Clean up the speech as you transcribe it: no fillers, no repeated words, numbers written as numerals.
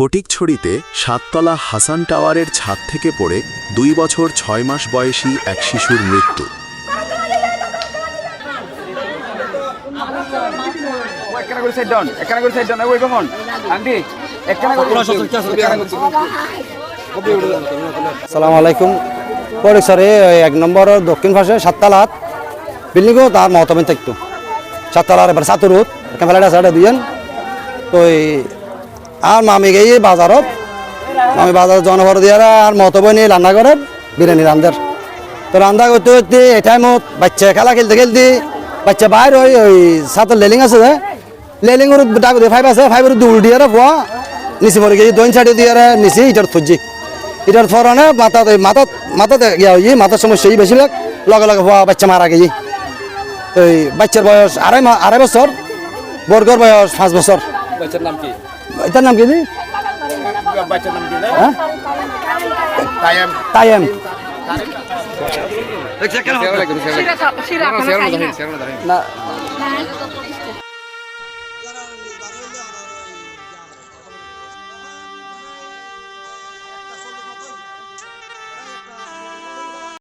ফটিকছড়িতে 7তলা হাসান টাওয়ারের ছাদ থেকে পড়ে 2 বছর 6 মাস বয়সী এক শিশুর মৃত্যু। আসসালামু আলাইকুম। ফটিকছড়ি 1 নম্বর দক্ষিণ পাশে 7তলা বিল্ডিংও তার মহতমেন থাকতো 7তলার এবার সাতুরুত ফ্লাইট আছে দুইজন। তো আর মামি গিয়ে বাজারত আমি বাজার জনভর দিয়ে আর মতবই নিয়ে রান্না করে বিরিয়ানি রান্ধার। তো রান্না করতে করতে এই টাইমত বাচ্চা খেলা খেলতে খেলতে বাচ্চা বাইর ওই সাতের লেলিং আছে যে লেলিংর ডাক দিয়ে 5 আছে 5 দৌড় দিয়ে ভুয়া নিচে পড়ে গেছি 2 সাইডে দিয়ে নিচে ইটার খুঁজছি ইটার ফরানে মাথাতে ইয়ে মাথার সমস্যা বেশিরভাগ লগে লগে ভুয়া বাচ্চা মারা গেছি। তো বাচ্চার বয়স আড়াই বছর, বর্গর বয়স 5 বছর। বাচ্চার নাম কি? এটার নাম কি? বাচ্চার নাম কি? হ্যাঁ তাইম। তাইম। না